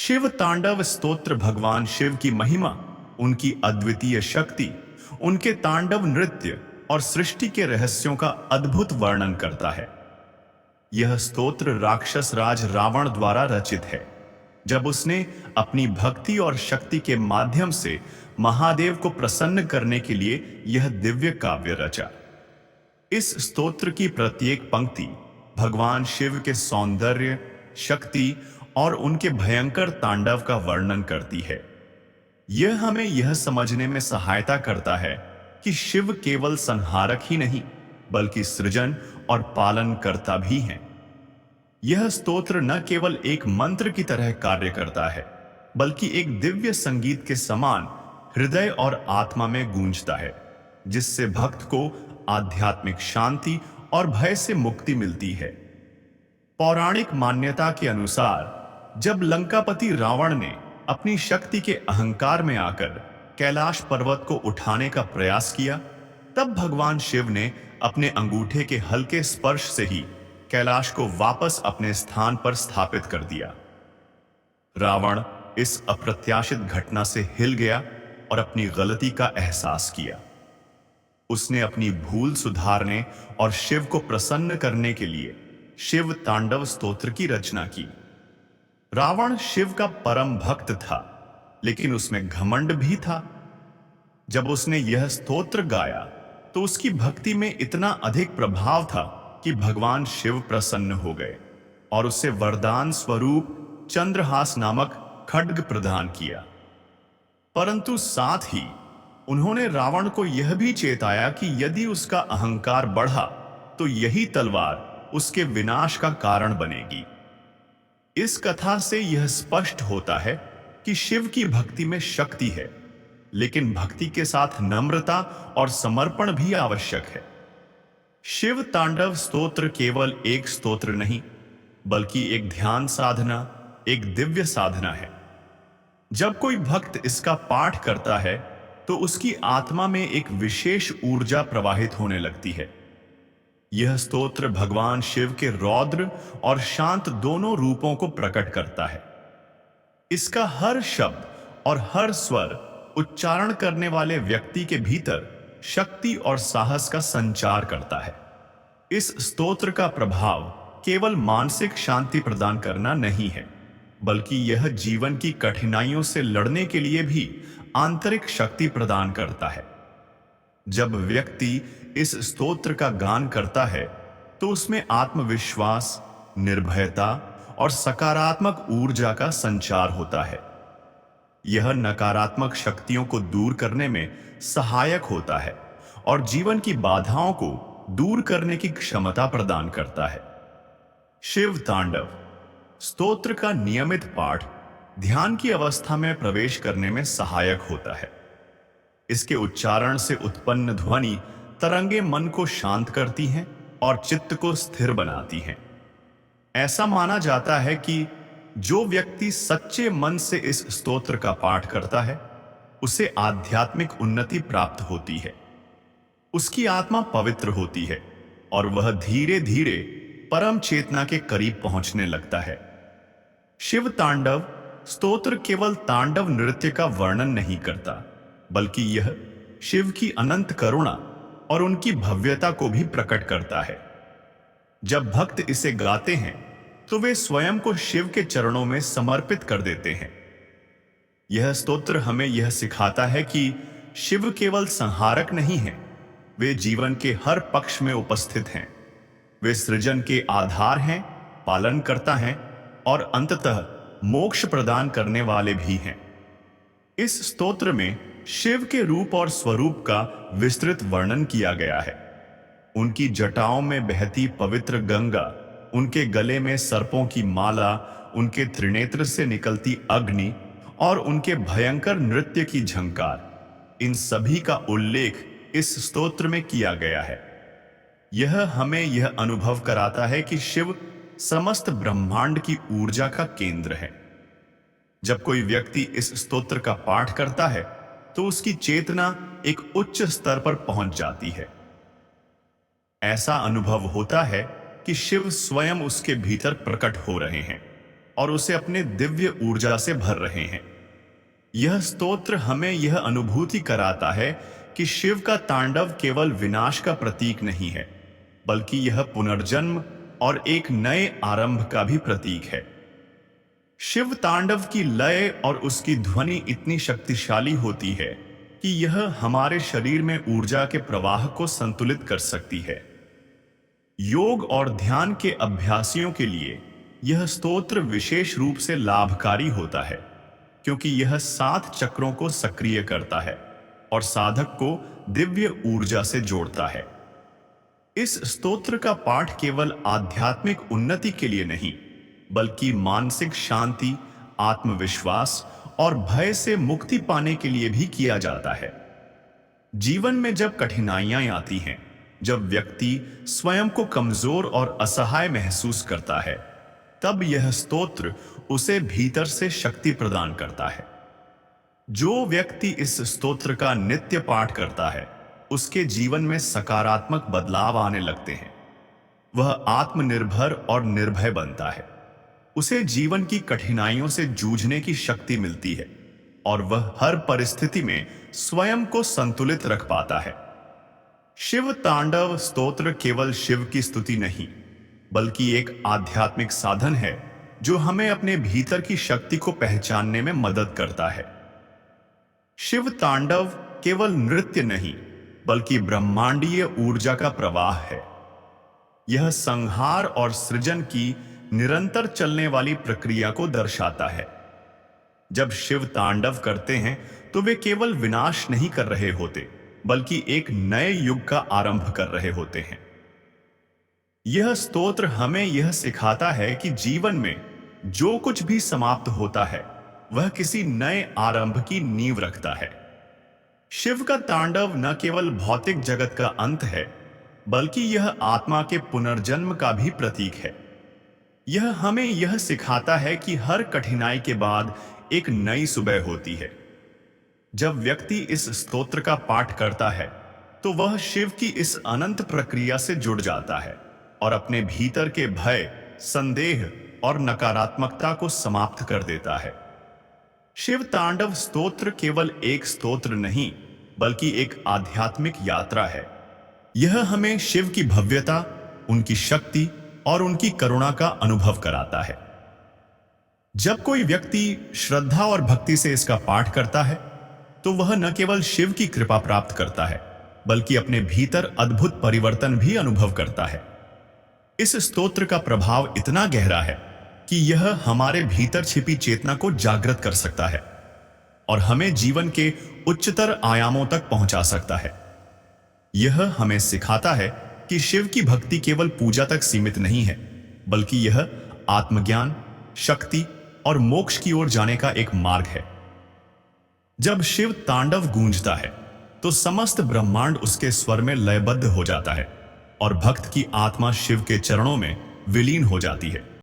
शिव तांडव स्तोत्र भगवान शिव की महिमा, उनकी अद्वितीय शक्ति, उनके तांडव नृत्य और सृष्टि के रहस्यों का अद्भुत वर्णन करता है। यह स्तोत्र राक्षस राज रावण द्वारा रचित है, जब उसने अपनी भक्ति और शक्ति के माध्यम से महादेव को प्रसन्न करने के लिए यह दिव्य काव्य रचा। इस स्तोत्र की प्रत्येक पंक्ति भगवान शिव के सौंदर्य, शक्ति और उनके भयंकर तांडव का वर्णन करती है। यह हमें यह समझने में सहायता करता है कि शिव केवल संहारक ही नहीं, बल्कि सृजन और पालनकर्ता भी हैं। यह स्तोत्र न केवल एक मंत्र की तरह कार्य करता है, बल्कि एक दिव्य संगीत के समान हृदय और आत्मा में गूंजता है, जिससे भक्त को आध्यात्मिक शांति और भय से मुक्ति मिलती है। पौराणिक मान्यता के अनुसार जब लंकापति रावण ने अपनी शक्ति के अहंकार में आकर कैलाश पर्वत को उठाने का प्रयास किया, तब भगवान शिव ने अपने अंगूठे के हल्के स्पर्श से ही कैलाश को वापस अपने स्थान पर स्थापित कर दिया। रावण इस अप्रत्याशित घटना से हिल गया और अपनी गलती का एहसास किया। उसने अपनी भूल सुधारने और शिव को प्रसन्न करने के लिए शिव तांडव स्तोत्र की रचना की। रावण शिव का परम भक्त था, लेकिन उसमें घमंड भी था। जब उसने यह स्तोत्र गाया तो उसकी भक्ति में इतना अधिक प्रभाव था कि भगवान शिव प्रसन्न हो गए और उसे वरदान स्वरूप चंद्रहास नामक खड्ग प्रदान किया। परंतु साथ ही उन्होंने रावण को यह भी चेताया कि यदि उसका अहंकार बढ़ा तो यही तलवार उसके विनाश का कारण बनेगी। इस कथा से यह स्पष्ट होता है कि शिव की भक्ति में शक्ति है, लेकिन भक्ति के साथ नम्रता और समर्पण भी आवश्यक है। शिव तांडव स्तोत्र केवल एक स्तोत्र नहीं, बल्कि एक ध्यान साधना, एक दिव्य साधना है। जब कोई भक्त इसका पाठ करता है तो उसकी आत्मा में एक विशेष ऊर्जा प्रवाहित होने लगती है। यह स्तोत्र भगवान शिव के रौद्र और शांत दोनों रूपों को प्रकट करता है। इसका हर शब्द और हर स्वर उच्चारण करने वाले व्यक्ति के भीतर शक्ति और साहस का संचार करता है। इस स्तोत्र का प्रभाव केवल मानसिक शांति प्रदान करना नहीं है, बल्कि यह जीवन की कठिनाइयों से लड़ने के लिए भी आंतरिक शक्ति प्रदान करता है। जब व्यक्ति इस स्तोत्र का गान करता है तो उसमें आत्मविश्वास, निर्भयता और सकारात्मक ऊर्जा का संचार होता है। यह नकारात्मक शक्तियों को दूर करने में सहायक होता है और जीवन की बाधाओं को दूर करने की क्षमता प्रदान करता है। शिव तांडव स्तोत्र का नियमित पाठ ध्यान की अवस्था में प्रवेश करने में सहायक होता है। इसके उच्चारण से उत्पन्न ध्वनि तरंगे मन को शांत करती हैं और चित्त को स्थिर बनाती हैं। ऐसा माना जाता है कि जो व्यक्ति सच्चे मन से इस स्तोत्र का पाठ करता है, उसे आध्यात्मिक उन्नति प्राप्त होती है। उसकी आत्मा पवित्र होती है और वह धीरे धीरे परम चेतना के करीब पहुंचने लगता है। शिव तांडव स्तोत्र केवल तांडव नृत्य का वर्णन नहीं करता, बल्कि यह शिव की अनंत करुणा और उनकी भव्यता को भी प्रकट करता है। जब भक्त इसे गाते हैं तो वे स्वयं को शिव के चरणों में समर्पित कर देते हैं। यह स्तोत्र हमें यह सिखाता है कि शिव केवल संहारक नहीं है, वे जीवन के हर पक्ष में उपस्थित हैं। वे सृजन के आधार हैं, पालनकर्ता हैं और अंततः मोक्ष प्रदान करने वाले भी हैं। इस स्तोत्र में शिव के रूप और स्वरूप का विस्तृत वर्णन किया गया है। उनकी जटाओं में बहती पवित्र गंगा, उनके गले में सर्पों की माला, उनके त्रिनेत्र से निकलती अग्नि और उनके भयंकर नृत्य की झंकार, इन सभी का उल्लेख इस स्तोत्र में किया गया है। यह हमें यह अनुभव कराता है कि शिव समस्त ब्रह्मांड की ऊर्जा का केंद्र है। जब कोई व्यक्ति इस स्तोत्र का पाठ करता है तो उसकी चेतना एक उच्च स्तर पर पहुंच जाती है। ऐसा अनुभव होता है कि शिव स्वयं उसके भीतर प्रकट हो रहे हैं। और उसे अपने दिव्य ऊर्जा से भर रहे हैं। यह स्तोत्र हमें यह अनुभूति कराता है कि शिव का तांडव केवल विनाश का प्रतीक नहीं है, बल्कि यह पुनर्जन्म और एक नए आरंभ का भी प्रतीक है। शिव तांडव की लय और उसकी ध्वनि इतनी शक्तिशाली होती है कि यह हमारे शरीर में ऊर्जा के प्रवाह को संतुलित कर सकती है। योग और ध्यान के अभ्यासियों के लिए यह स्तोत्र विशेष रूप से लाभकारी होता है, क्योंकि यह 7 चक्रों को सक्रिय करता है और साधक को दिव्य ऊर्जा से जोड़ता है। इस स्तोत्र का पाठ केवल आध्यात्मिक उन्नति के लिए नहीं, बल्कि मानसिक शांति, आत्मविश्वास और भय से मुक्ति पाने के लिए भी किया जाता है। जीवन में जब कठिनाइयां आती हैं, जब व्यक्ति स्वयं को कमजोर और असहाय महसूस करता है, तब यह स्तोत्र उसे भीतर से शक्ति प्रदान करता है। जो व्यक्ति इस स्तोत्र का नित्य पाठ करता है, उसके जीवन में सकारात्मक बदलाव आने लगते हैं। वह आत्मनिर्भर और निर्भय बनता है। उसे जीवन की कठिनाइयों से जूझने की शक्ति मिलती है और वह हर परिस्थिति में स्वयं को संतुलित रख पाता है। शिव तांडव स्तोत्र केवल शिव की स्तुति नहीं, बल्कि एक आध्यात्मिक साधन है जो हमें अपने भीतर की शक्ति को पहचानने में मदद करता है। शिव तांडव केवल नृत्य नहीं, बल्कि ब्रह्मांडीय ऊर्जा का प्रवाह है। यह संहार और सृजन की निरंतर चलने वाली प्रक्रिया को दर्शाता है। जब शिव तांडव करते हैं तो वे केवल विनाश नहीं कर रहे होते, बल्कि एक नए युग का आरंभ कर रहे होते हैं। यह स्तोत्र हमें यह सिखाता है कि जीवन में जो कुछ भी समाप्त होता है, वह किसी नए आरंभ की नींव रखता है। शिव का तांडव न केवल भौतिक जगत का अंत है, बल्कि यह आत्मा के पुनर्जन्म का भी प्रतीक है। यह हमें यह सिखाता है कि हर कठिनाई के बाद एक नई सुबह होती है। जब व्यक्ति इस स्तोत्र का पाठ करता है, तो वह शिव की इस अनंत प्रक्रिया से जुड़ जाता है और अपने भीतर के भय, संदेह और नकारात्मकता को समाप्त कर देता है। शिव तांडव स्तोत्र केवल एक स्तोत्र नहीं, बल्कि एक आध्यात्मिक यात्रा है। यह हमें शिव की भव्यता, उनकी शक्ति और उनकी करुणा का अनुभव कराता है। जब कोई व्यक्ति श्रद्धा और भक्ति से इसका पाठ करता है, तो वह न केवल शिव की कृपा प्राप्त करता है, बल्कि अपने भीतर अद्भुत परिवर्तन भी अनुभव करता है। इस स्तोत्र का प्रभाव इतना गहरा है कि यह हमारे भीतर छिपी चेतना को जागृत कर सकता है और हमें जीवन के उच्चतर आयामों तक पहुंचा सकता है। यह हमें सिखाता है कि शिव की भक्ति केवल पूजा तक सीमित नहीं है, बल्कि यह आत्मज्ञान, शक्ति और मोक्ष की ओर जाने का एक मार्ग है। जब शिव तांडव गूंजता है, तो समस्त ब्रह्मांड उसके स्वर में लयबद्ध हो जाता है और भक्त की आत्मा शिव के चरणों में विलीन हो जाती है।